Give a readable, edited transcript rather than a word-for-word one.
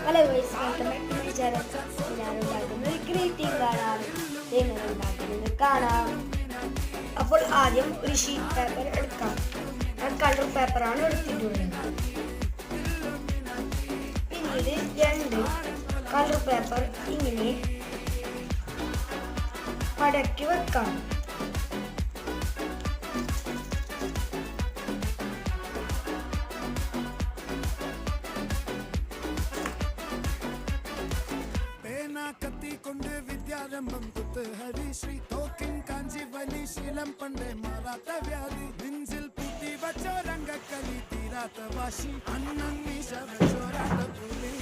Hello guys, welcome back to my channel. ഞാൻ ഉണ്ടാക്കുന്നത് ഒരു ഗ്രീറ്റിംഗ് കാർഡാണ്. എങ്ങനെ ഉണ്ടാക്കുന്നത് കാണാം. അപ്പോൾ ആദ്യം ഒരു ഷീറ്റ് പേപ്പർ എടുക്കാം. ഞാൻ കളർ പേപ്പറാണ് എടുത്തിട്ടുള്ളത്. പിന്നീട് രണ്ട് കളർ പേപ്പർ ഇങ്ങനെ മടക്കി വെക്കാം. കത്തി കൊണ്ട് വിദ്യാരംഭം കുത്ത് ഹരിശ്രീ തോക്കിൻ കാഞ്ചി വലി ശീലം പണ്ടേ മാറാത്ത വ്യാധി നെഞ്ചിൽ പൂട്ടി വച്ചോ രംഗക്കലി തീരാത്ത വാശി അന്നീശ വെച്ചോരാത്ത പുലി